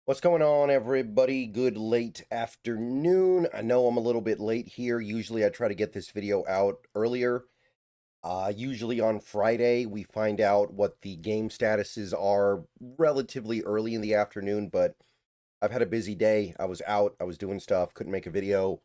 What's going on, everybody? Good late afternoon. I know I'm a little bit late here. Usually I try to get this video out earlier. Usually on Friday, we find out what the game statuses are relatively early in the afternoon, but I've had a busy day. I was out, I was doing stuff, couldn't make a video.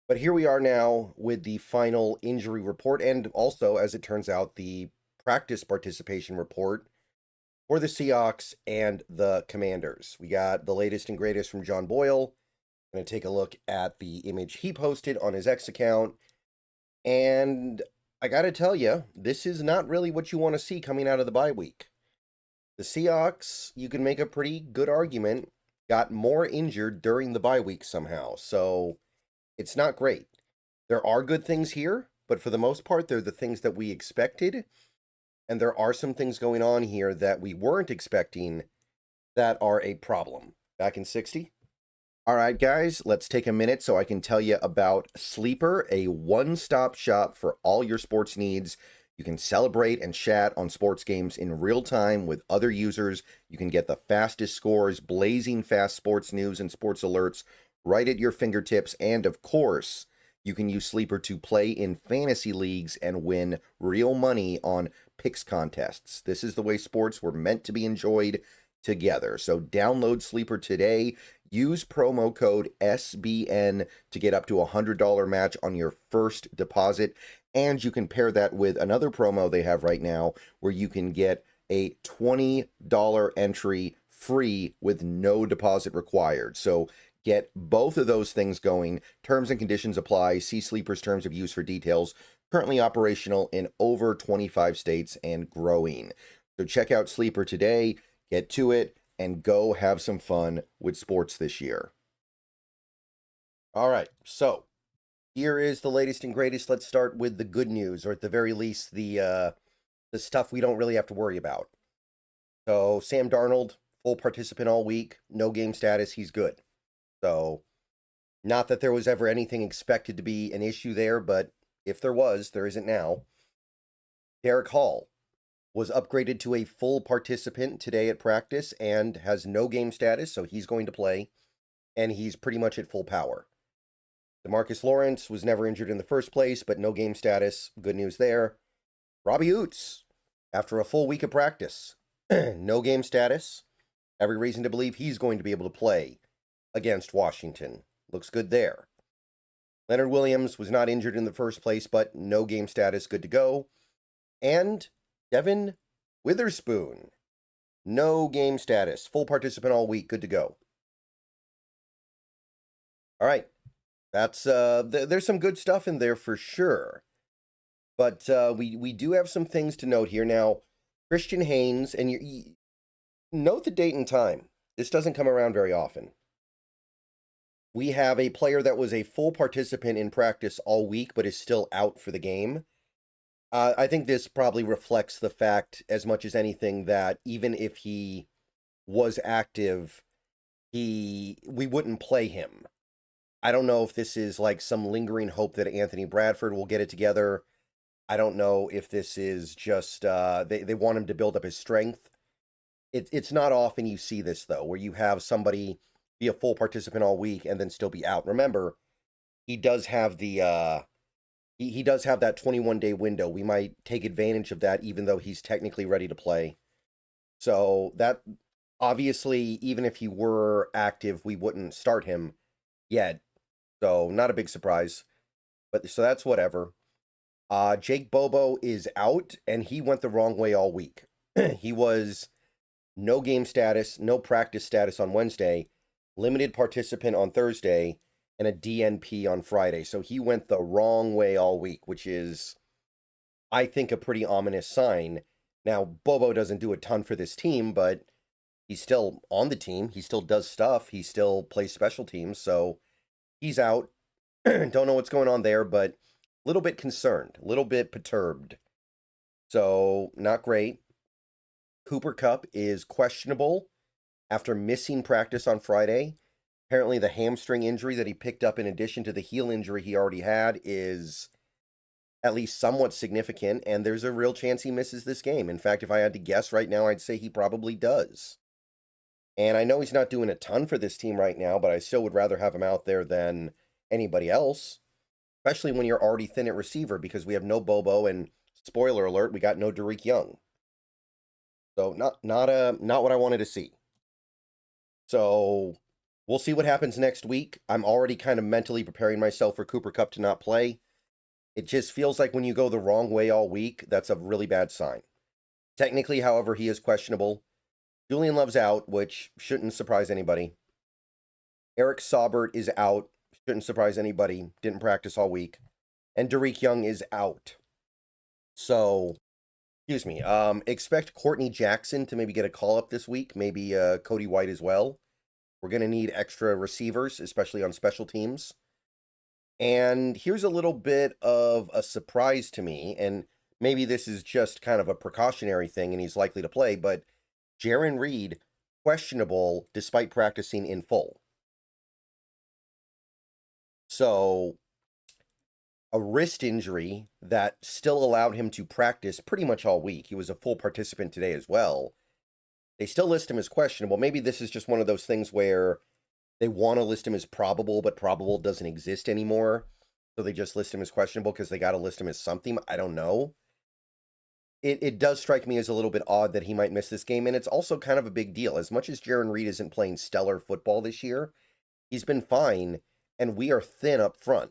But here we are now with the final injury report, and also, as it turns out, the practice participation report for the Seahawks and the Commanders. We got the latest and greatest from John Boyle. Going to take a look at the image he posted on his X account. And I got to tell you, this is not really what you want to see coming out of the bye week. The Seahawks, you can make a pretty good argument, got more injured during the bye week somehow. So it's not great. There are good things here, but for the most part, they're the things that we expected. And there are some things going on here that we weren't expecting that are a problem. Back in 60. All right, guys, let's take a minute so I can tell you about Sleeper, a one-stop shop for all your sports needs. You can celebrate and chat on sports games in real time with other users. You can get the fastest scores, blazing fast sports news and sports alerts right at your fingertips. And of course, you can use Sleeper to play in fantasy leagues and win real money on picks contests. This is the way sports were meant to be enjoyed together. So download Sleeper today. Use promo code SBN to get up to a $100 match on your first deposit. And you can pair that with another promo they have right now where you can get a $20 entry free with no deposit required. So get both of those things going. Terms and conditions apply. See Sleeper's terms of use for details. Currently operational in over 25 states and growing. So check out Sleeper today, get to it, and go have some fun with sports this year. All right, so here is the latest and greatest. Let's start with the good news, or at the very least, the stuff we don't really have to worry about. So Sam Darnold, full participant all week, no game status, he's good. So not that there was ever anything expected to be an issue there, but if there was, there isn't now. Derek Hall was upgraded to a full participant today at practice and has no game status, so he's going to play, and he's pretty much at full power. DeMarcus Lawrence was never injured in the first place, but no game status. Good news there. Robbie Oots, after a full week of practice, no game status. Every reason to believe he's going to be able to play against Washington. Looks good there. Leonard Williams was not injured in the first place, but no game status, good to go. And Devin Witherspoon, no game status, full participant all week, good to go. All right, that's there's some good stuff in there for sure. But we do have some things to note here now. Christian Haynes, and you note the date and time. This doesn't come around very often. We have a player that was a full participant in practice all week, but is still out for the game. I think this probably reflects the fact, as much as anything, that even if he was active, we wouldn't play him. I don't know if this is like some lingering hope that Anthony Bradford will get it together. I don't know if this is just they want him to build up his strength. It's not often you see this, though, where you have somebody be a full participant all week and then still be out. Remember, he does have the he does have that 21-day window. We might take advantage of that, even though he's technically ready to play. So that obviously, even if he were active, we wouldn't start him yet. So not a big surprise. But so that's whatever. Jake Bobo is out, and he went the wrong way all week. He was no game status, no practice status on Wednesday, limited participant on Thursday, and a DNP on Friday. So he went the wrong way all week, which is, I think, a pretty ominous sign. Now, Bobo doesn't do a ton for this team, but he's still on the team. He still does stuff. He still plays special teams. So he's out. Don't know what's going on there, but a little bit concerned, a little bit perturbed. So not great. Cooper Kupp is questionable after missing practice on Friday. Apparently, the hamstring injury that he picked up in addition to the heel injury he already had is at least somewhat significant, and there's a real chance he misses this game. In fact, if I had to guess right now, I'd say he probably does. And I know he's not doing a ton for this team right now, but I still would rather have him out there than anybody else, especially when you're already thin at receiver because we have no Bobo and spoiler alert, we got no Derek Young. So not what I wanted to see. So we'll see what happens next week. I'm already kind of mentally preparing myself for Cooper Kupp to not play. It just feels like when you go the wrong way all week, that's a really bad sign. Technically, however, he is questionable. Julian Love's out, which shouldn't surprise anybody. Eric Saubert is out. Shouldn't surprise anybody. Didn't practice all week. And Derek Young is out. So, excuse me. Expect Courtney Jackson to maybe get a call up this week. Maybe Cody White as well. We're going to need extra receivers, especially on special teams. And here's a little bit of a surprise to me, and maybe this is just kind of a precautionary thing and he's likely to play, but Jarran Reed, questionable despite practicing in full. So, a wrist injury that still allowed him to practice pretty much all week. He was a full participant today as well. They still list him as questionable. Maybe this is just one of those things where they want to list him as probable, but probable doesn't exist anymore. So they just list him as questionable because they got to list him as something. I don't know. It does strike me as a little bit odd that he might miss this game, and it's also kind of a big deal. As much as Jarran Reed isn't playing stellar football this year, he's been fine, and we are thin up front.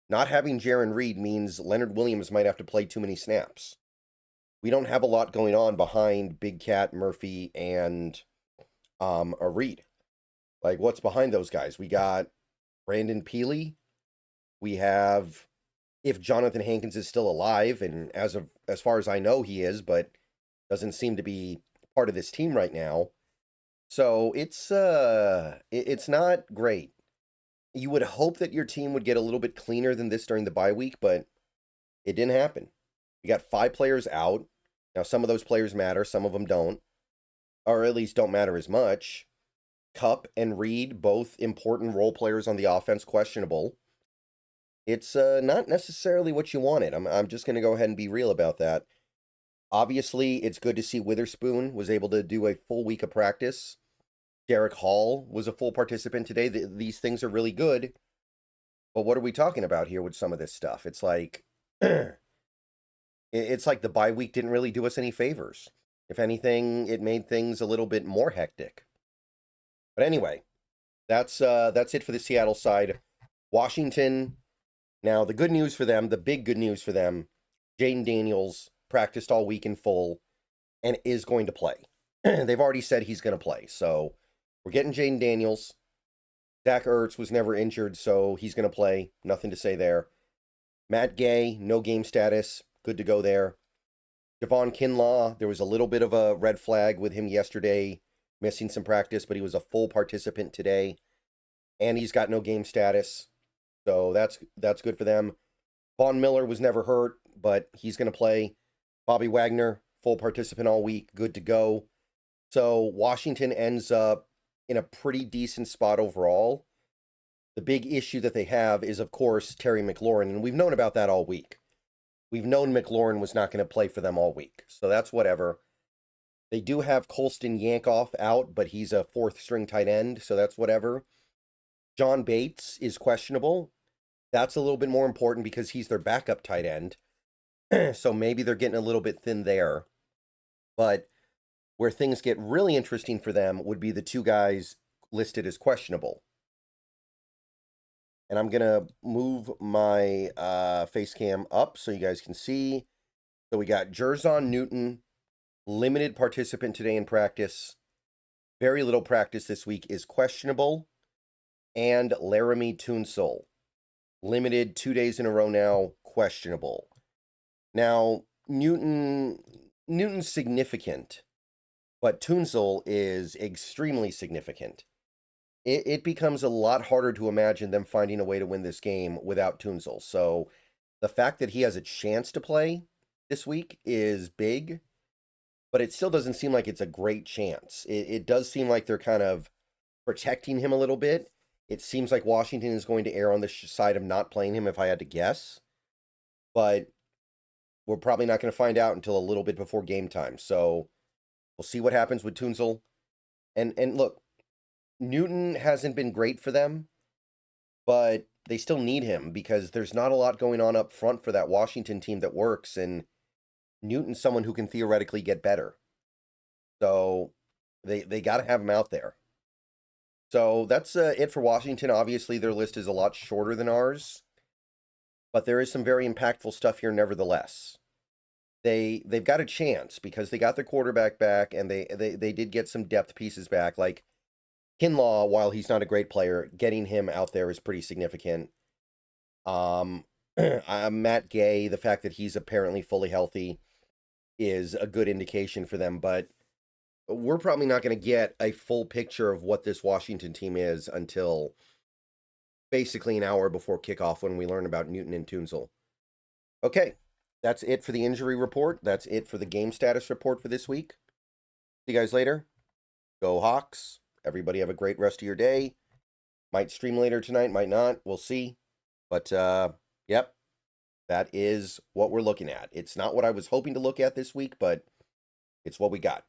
Not having Jarran Reed means Leonard Williams might have to play too many snaps. We don't have a lot going on behind Big Cat, Murphy, and a Reed. Like, what's behind those guys? We got Brandon Peely. We have, if Jonathan Hankins is still alive, and as far as I know he is, but doesn't seem to be part of this team right now. So it's not great. You would hope that your team would get a little bit cleaner than this during the bye week, but it didn't happen. We got 5 players out. Now, some of those players matter, some of them don't, or at least don't matter as much. Kupp and Reed, both important role players on the offense, questionable. It's not necessarily what you wanted. I'm just going to go ahead and be real about that. Obviously, it's good to see Witherspoon was able to do a full week of practice. Derek Hall was a full participant today. These things are really good. But what are we talking about here with some of this stuff? It's like it's like the bye week didn't really do us any favors. If anything, it made things a little bit more hectic. But anyway, that's it for the Seattle side. Washington, now the good news for them, the big good news for them, Jaden Daniels practiced all week in full and is going to play. They've already said he's going to play. So we're getting Jaden Daniels. Zach Ertz was never injured, so he's going to play. Nothing to say there. Matt Gay, no game status. Good to go there. Javon Kinlaw, there was a little bit of a red flag with him yesterday, missing some practice, but he was a full participant today. And he's got no game status. So that's good for them. Von Miller was never hurt, but he's going to play. Bobby Wagner, full participant all week, good to go. So Washington ends up in a pretty decent spot overall. The big issue that they have is, of course, Terry McLaurin, and we've known about that all week. We've known McLaurin was not going to play for them all week, so that's whatever. They do have Colston Yankoff out, but he's a 4th-string tight end, so that's whatever. John Bates is questionable. That's a little bit more important because he's their backup tight end. So maybe they're getting a little bit thin there. But where things get really interesting for them would be the 2 guys listed as questionable. And I'm going to move my face cam up so you guys can see. So we got Jerzon Newton, limited participant today in practice. Very little practice this week, is questionable. And Laramie Tunsil, limited 2 days in a row now, questionable. Now, Newton's significant, but Tunsil is extremely significant. It becomes a lot harder to imagine them finding a way to win this game without Tunsil. So the fact that he has a chance to play this week is big, but it still doesn't seem like it's a great chance. It does seem like they're kind of protecting him a little bit. It seems like Washington is going to err on the side of not playing him, if I had to guess. But we're probably not going to find out until a little bit before game time. So we'll see what happens with Tunsil. And look, Newton hasn't been great for them, but they still need him because there's not a lot going on up front for that Washington team that works, and Newton's someone who can theoretically get better. So they got to have him out there. So that's it for Washington. Obviously, their list is a lot shorter than ours, but there is some very impactful stuff here nevertheless. They've got a chance because they got their quarterback back, and they did get some depth pieces back. Like Kinlaw, while he's not a great player, getting him out there is pretty significant. Matt Gay, the fact that he's apparently fully healthy is a good indication for them, but we're probably not going to get a full picture of what this Washington team is until basically an hour before kickoff when we learn about Newton and Tunzel. Okay, that's it for the injury report. That's it for the game status report for this week. See you guys later. Go Hawks. Everybody have a great rest of your day. Might stream later tonight, might not. We'll see. But, yep, that is what we're looking at. It's not what I was hoping to look at this week, but it's what we got.